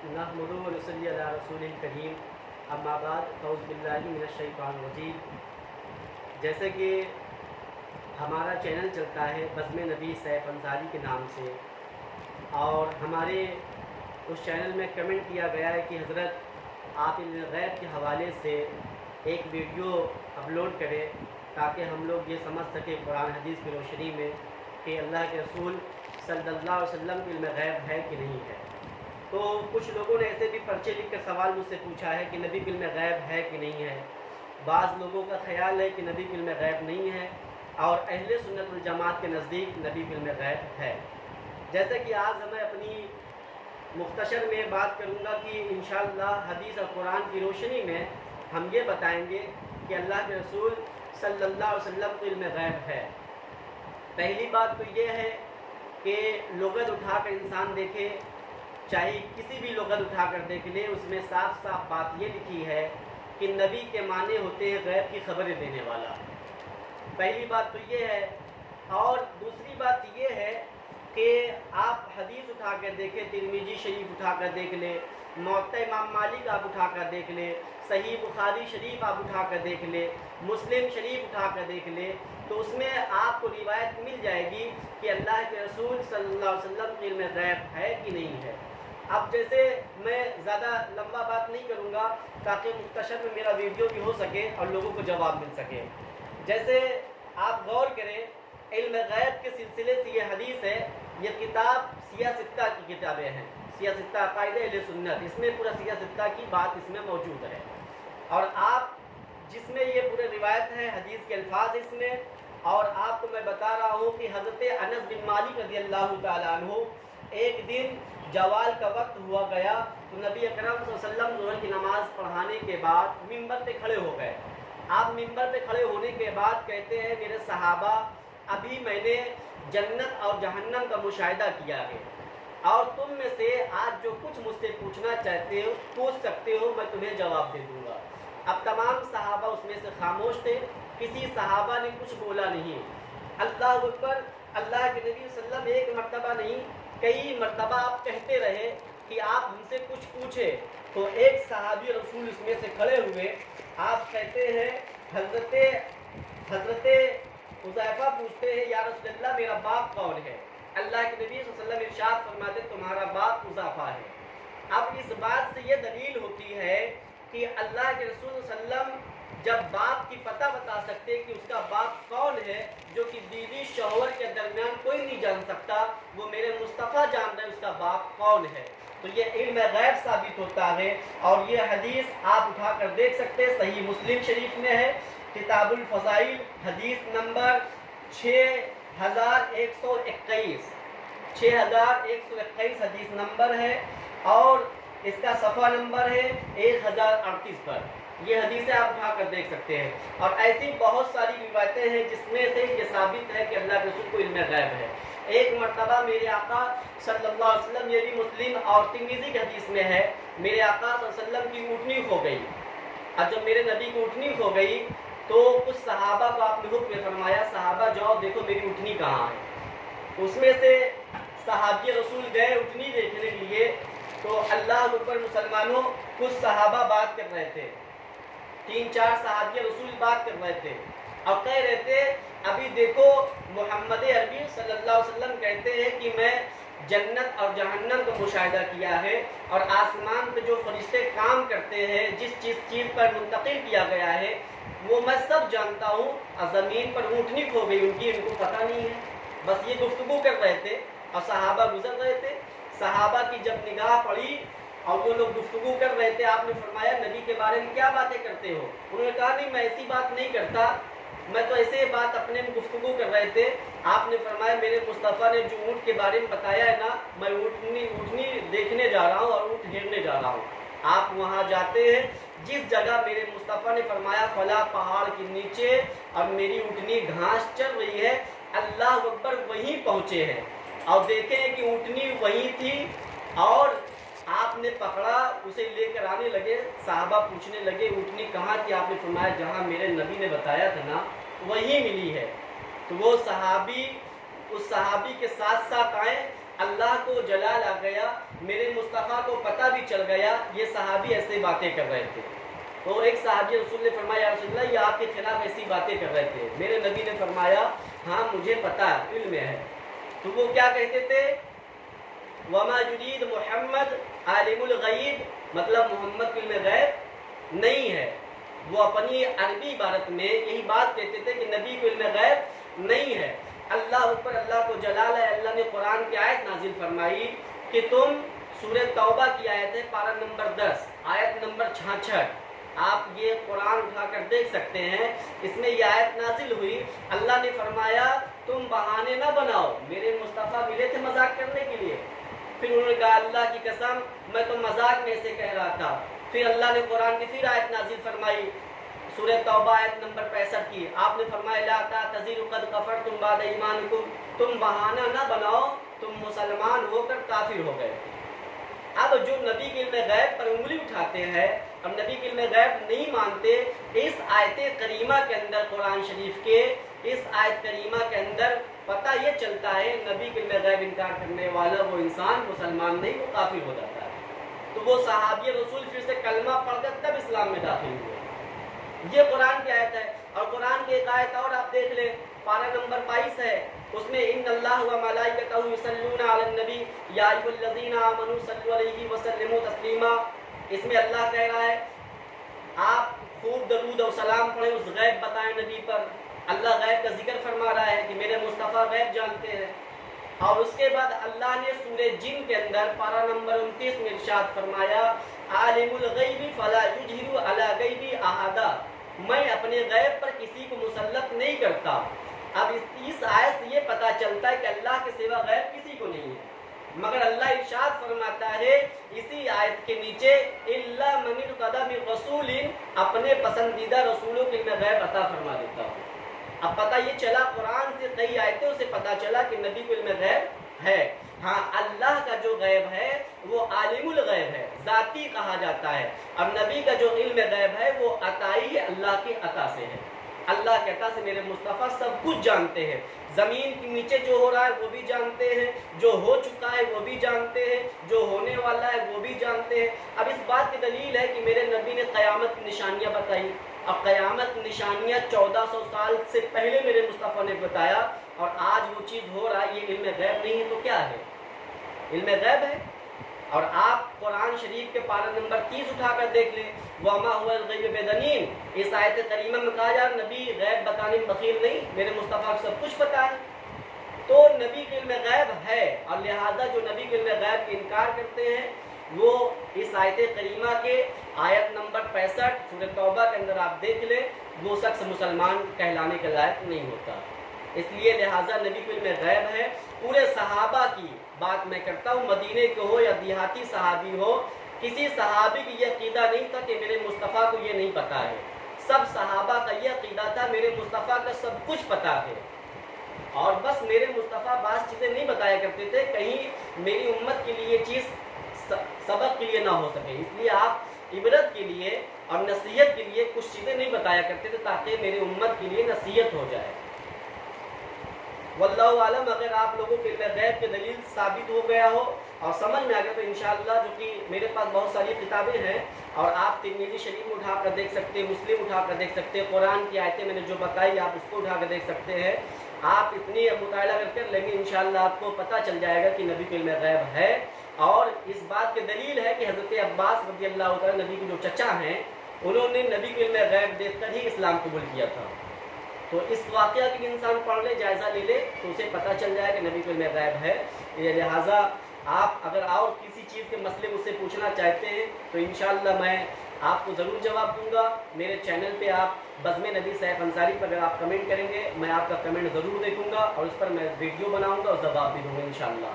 नहमदुहु व नसल्ली अला रसूलिल करीम, अम्मा बाद, औज़ु बिल्लाहि मिनश शैतानिर रजीम। जैसे कि हमारा चैनल चलता है बज़्म नबी सैफ अंसारी के नाम से, और हमारे उस चैनल में कमेंट किया गया है कि हज़रत आप इल्म गैब के हवाले से एक वीडियो अपलोड करें ताकि हम लोग ये समझ सकें कुरान हदीस की रोशनी में कि अल्लाह के रसूल सल्लल्लाहु अलैहि वसल्लम को इल्म गैब है कि नहीं है। तो कुछ लोगों ने ऐसे भी पर्चे लिख कर सवाल मुझसे पूछा है कि नबी को इल्म गैब है कि नहीं है। बाज़ लोगों का ख्याल है कि नबी को इल्म गैब नहीं है और अहले सुन्नत वल जमात के नज़दीक नबी को इल्म गैब है। जैसे कि आज मैं अपनी मुख्तसर में बात करूँगा कि इंशाअल्लाह हदीस और कुरान की रोशनी में हम ये बताएंगे कि अल्लाह के रसूल सल्लल्लाहु अलैहि वसल्लम को इल्म गैब है। पहली बात तो ये है कि लुग़त उठाकर इंसान देखे, चाहे किसी भी लुग़त उठाकर देख ले, उसमें साफ साफ बात ये लिखी है कि नबी के माने होते हैं गैब की खबरें देने वाला। पहली बात तो ये है। और दूसरी बात ये है कि आप हदीस उठा कर देखें, तिरमिजी शरीफ उठा कर देख ले, मुअत्ता इमाम मालिक आप उठा कर देख ले, सही बुखारी शरीफ आप उठा कर देख ले, मुस्लिम शरीफ उठा कर देख ले, तो उसमें आपको रिवायत मिल जाएगी कि अल्लाह के रसूल सल्लल्लाहु अलैहि वसल्लम को इल्म गैब है कि नहीं है। अब जैसे मैं ज़्यादा लंबा बात नहीं करूँगा ताकि मुख्तसर में मेरा वीडियो भी हो सके और लोगों को जवाब मिल सके। जैसे आप गौर करें, इल्म गैब के सिलसिले से ये हदीस है, ये किताब सिया सित्ता की किताबें हैं, सिया सित्ता अक़ाइद अहले सुन्नत, इसमें पूरा सिया सित्ता की बात इसमें मौजूद है। और आप जिसमें ये पूरे रिवायत है, हदीस के अल्फाज इसमें, और आपको मैं बता रहा हूँ कि हज़रत अनस बिन मालिक रज़ियल्लाहु ताला अन्हु एक दिन जवाल का वक्त हुआ गया तो नबी अकरम सल्लल्लाहु अलैहि वसल्लम ज़ोहर की नमाज़ पढ़ाने के बाद मिंबर पे खड़े हो गए। आप मिंबर पे खड़े होने के बाद कहते हैं, मेरे सहाबा, अभी मैंने जन्नत और जहन्नम का मुशाहिदा किया है और तुम में से आज जो कुछ मुझसे पूछना चाहते हो पूछ सकते हो, मैं तुम्हें जवाब दे दूँगा। अब तमाम सहाबा उसमें से खामोश थे, किसी सहाबा ने कुछ बोला नहीं। अल्लाह अकबर, अल्लाह के नबी सल्लल्लाहु अलैहि वसल्लम एक मर्तबा नहीं कई मर्तबा आप कहते रहे कि आप हमसे कुछ पूछे, तो एक सहाबी रसूल उसमें से खड़े हुए, आप कहते हैं हज़रत हुज़ैफा पूछते हैं, या रसूलल्लाह मेरा बाप कौन है। अल्लाह के नबी सल्लल्लाहु अलैहि वसल्लम इरशाद फरमाते, तुम्हारा बाप हुज़ैफा है। अब इस बात से ये दलील होती है कि अल्लाह के रसूल सल्लल्लाहु अलैहि वसल्लम जब बाप की पता बता सकते कि उसका बाप कौन है, जो कि बीवी शौहर के दरमियान कोई नहीं जान सकता, वो मेरे मुस्तफ़ा जान रहे उसका बाप कौन है, तो ये इल्म गैब साबित होता है। और ये हदीस आप उठा कर देख सकते हैं, सही मुस्लिम शरीफ में है, किताबुल फ़ज़ाइल, हदीस नंबर 6121, 6121 हदीस नंबर है, और इसका सफ़ा नंबर है 1038 पर। ये हदीसें आप उठा कर देख सकते हैं। और ऐसी बहुत सारी रिवायतें हैं जिसमें से ये साबित है कि अल्लाह के रसूल को इल्म गैब है। एक मर्तबा मेरे आका सल्लल्लाहु अलैहि वसल्लम, ये भी मुस्लिम और तिरमिज़ी की हदीस में है, मेरे आका सल्लल्लाहु अलैहि वसल्लम की ऊँटनी खो गई। और जब मेरे नबी की ऊँटनी खो गई तो कुछ सहाबा को आपने हुक्म फरमाया, सहाबा जाओ देखो मेरी ऊँटनी कहाँ है। उसमें से सहाबी रसूल गए ऊँटनी देखने के लिए, तो अल्लाह अकबर, मुसलमानों, कुछ सहाबा बात कर रहे थे, 3-4 सहाबी रसूल बात कर रहे थे और कह रहे थे, अभी देखो मोहम्मद अरबी सल्लल्लाहु अलैहि वसल्लम कहते हैं कि मैं जन्नत और जहन्नम का मुशाहिदा किया है, और आसमान पे जो फरिश्ते काम करते हैं, जिस चीज़ पर मुंतकिल किया गया है, वो मैं सब जानता हूँ, और ज़मीन पर ऊँटनी खो गई उनकी, इनको पता नहीं है। बस ये गुफ्तगू कर रहे थे और सहाबा गुजर रहे थे। सहाबा की जब निगाह पड़ी और वो लोग गुफ्तगू कर रहे थे, आपने फरमाया, नबी के बारे में क्या बातें करते हो। उन्होंने कहा, नहीं मैं ऐसी बात नहीं करता, मैं तो ऐसे बात अपने में गुफ्तगू कर रहे थे। आपने फरमाया, मेरे मुस्तफ़ा ने जो ऊँट के बारे में बताया है ना, मैं ऊँटनी देखने जा रहा हूँ और ऊँट घेरने जा रहा हूँ। आप वहाँ जाते हैं, जिस जगह मेरे मुस्तफ़ा ने फरमाया फला पहाड़ के नीचे और मेरी ऊँटनी घास चल रही है, अल्लाह अकबर, वहीं पहुँचे हैं और देखें कि ऊँटनी वहीं थी, और आपने पकड़ा, उसे लेकर आने लगे। साहबा पूछने लगे, ऊँटनी कहाँ थी। आपने फरमाया, जहाँ मेरे नबी ने बताया था ना, वहीं मिली है। तो वो सहाबी उस सहाबी के साथ साथ आए, अल्लाह को जलाल आ गया میرے مصطفیٰ کو پتہ بھی چل گیا یہ صحابی ایسے باتیں کر رہے تھے. تو ایک صحابی رسول نے فرمایا یا رسول اللہ یہ آپ کے خلاف ایسی باتیں کر رہے تھے. میرے نبی نے فرمایا ہاں مجھے پتہ ہے، علم ہے. تو وہ کیا کہتے تھے؟ وما یرید محمد عالم الغیب، مطلب محمد کو علم غیب نہیں ہے. وہ اپنی عربی عبارت میں یہی بات کہتے تھے کہ نبی کو علم غیب نہیں ہے. اللہ اوپر اللہ کو جلال ہے، اللہ نے قرآن کی آیت نازل فرمائی کہ تم سورہ توبہ کی آیت ہے پارہ نمبر 10 آیت نمبر 66، آپ یہ قرآن اٹھا کر دیکھ سکتے ہیں. اس میں یہ آیت نازل ہوئی، اللہ نے فرمایا تم بہانے نہ بناؤ، میرے مصطفیٰ ملے تھے مذاق کرنے کے لیے. پھر انہوں نے کہا اللہ کی قسم میں تو مذاق میں سے کہہ رہا تھا. پھر اللہ نے قرآن کی پھر آیت نازل فرمائی سورہ توبہ آیت نمبر 65 کی. آپ نے فرمایا لا تعتذروا قد کفرتم بعد ایمانکم، تم بہانہ نہ بناؤ، تم مسلمان ہو کر کافر ہو گئے. اب جو نبی کے علم غیب پر انگلی اٹھاتے ہیں اور نبی کے علم غیب نہیں مانتے، اس آیت کریمہ کے اندر قرآن شریف کے اس آیت کریمہ کے اندر پتہ یہ چلتا ہے نبی کے علم غیب انکار کرنے والا وہ انسان مسلمان نہیں، وہ کافر ہو جاتا ہے. تو وہ صحابی رسول پھر سے کلمہ پڑھ کر تب اسلام میں داخل ہوئے. یہ قرآن کی آیت ہے. اور قرآن کی ایک آیت اور آپ دیکھ لیں، پارہ نمبر 22 ہے، اس میں ان اللہ و ملائکتہ یصلون علی النبی یا ایھا الذین آمنوا صلوا علیہ وسلموا تسلیما. اس میں اللہ کہہ رہا ہے آپ خوب درود و سلام پڑھیں، اس غیب بتائیں نبی پر. اللہ غیب کا ذکر فرما رہا ہے کہ میرے مصطفیٰ غیب جانتے ہیں. اور اس کے بعد اللہ نے سورہ جن کے اندر پارہ نمبر 29 میں ارشاد فرمایا عالم الغیب فلا یظہر علی غیبی احدا، میں اپنے غیب پر کسی کو مسلط نہیں کرتا. اب اس آیت سے یہ پتہ چلتا ہے کہ اللہ کے سوا غیب کسی کو نہیں ہے. مگر اللہ ارشاد فرماتا ہے اسی آیت کے نیچے الا من ارتضی من رسول، اپنے پسندیدہ رسولوں کے میں غیب عطا فرما دیتا ہوں. اب پتہ یہ چلا قرآن سے کئی آیتوں سے پتہ چلا کہ نبی کو علم غیب ہے. ہاں اللہ کا جو غیب ہے وہ عالم الغیب ہے، ذاتی کہا جاتا ہے. اور نبی کا جو علم غیب ہے وہ عطائی ہے، اللہ کی عطا سے ہے. اللہ کے عطا سے میرے مصطفیٰ سب کچھ جانتے ہیں. زمین کے نیچے جو ہو رہا ہے وہ بھی جانتے ہیں، جو ہو چکا ہے وہ بھی جانتے ہیں، جو ہونے والا ہے وہ بھی جانتے ہیں. اب اس بات کی دلیل ہے کہ میرے نبی نے قیامت کی نشانیاں بتائی. اب قیامت نشانیاں 1400 سال سے پہلے میرے مصطفیٰ نے بتایا، اور آج وہ چیز ہو رہا ہے. یہ علم غیب نہیں ہے تو کیا ہے؟ علم غیب ہے. اور آپ قرآن شریف کے پارہ نمبر 30 اٹھا کر دیکھ لیں وَمَا هُوَ الْغَيْبُ بِضَنِينٍ. اس آیت کریمہ میں کہا جا نبی غیب بتانے میں بخیل نہیں، میرے مصطفیٰ کو سب کچھ پتا ہے. تو نبی کے علم غیب ہے، اور لہذا جو نبی کے علم غیب کی انکار کرتے ہیں وہ اس آیت کریمہ کے آیت نمبر 65 سورہ توبہ کے اندر آپ دیکھ لیں وہ شخص مسلمان کہلانے کے لائق نہیں ہوتا. اس لیے لہٰذا نبی کے علم غیب ہے. پورے صحابہ کی بات میں کرتا ہوں، مدینے کے ہو یا دیہاتی صحابی ہو، کسی صحابی کی یہ عقیدہ نہیں تھا کہ میرے مصطفیٰ کو یہ نہیں پتہ ہے. سب صحابہ کا یہ عقیدہ تھا میرے مصطفیٰ کا سب کچھ پتہ ہے. اور بس میرے مصطفیٰ بعض چیزیں نہیں بتایا کرتے تھے کہیں میری امت کے لیے یہ چیز سبق کے لیے نہ ہو سکے، اس لیے آپ عبرت کے لیے اور نصیحت کے لیے کچھ چیزیں نہیں بتایا کرتے تھے تاکہ میری امت کے لیے نصیحت ہو جائے. واللہ عالم. اگر آپ لوگوں کے علم غیب کی دلیل ثابت ہو گیا ہو اور سمجھ میں آ گیا تو انشاءاللہ، جو کہ میرے پاس بہت ساری کتابیں ہیں اور آپ ترمذی شریف میں اٹھا کر دیکھ سکتے ہیں، مسلم اٹھا کر دیکھ سکتے ہیں، قرآن کی آیتیں میں نے جو بتائی آپ اس کو اٹھا کر دیکھ سکتے ہیں. آپ اتنی مطالعہ کر لیں گے انشاءاللہ آپ کو پتہ چل جائے گا کہ نبی کے علم غیب ہے. اور اس بات کی دلیل ہے کہ حضرت عباس رضی اللہ تعالیٰ نبی کے جو چچا ہیں انہوں نے نبی کے علم غیب دیکھ کر ہی اسلام قبول کیا تھا. تو اس واقعہ کی انسان پڑھ لے، جائزہ لے لے تو اسے پتہ چل جائے کہ نبی کے علم غیب ہے. لہٰذا آپ اگر اور کسی چیز کے مسئلے مجھ سے پوچھنا چاہتے ہیں تو انشاءاللہ میں آپ کو ضرور جواب دوں گا. میرے چینل پہ آپ بزم نبی سیف انصاری پر اگر آپ کمنٹ کریں گے میں آپ کا کمنٹ ضرور دیکھوں گا اور اس پر میں ویڈیو بناؤں گا اور جواب بھی دوں گا انشاءاللہ.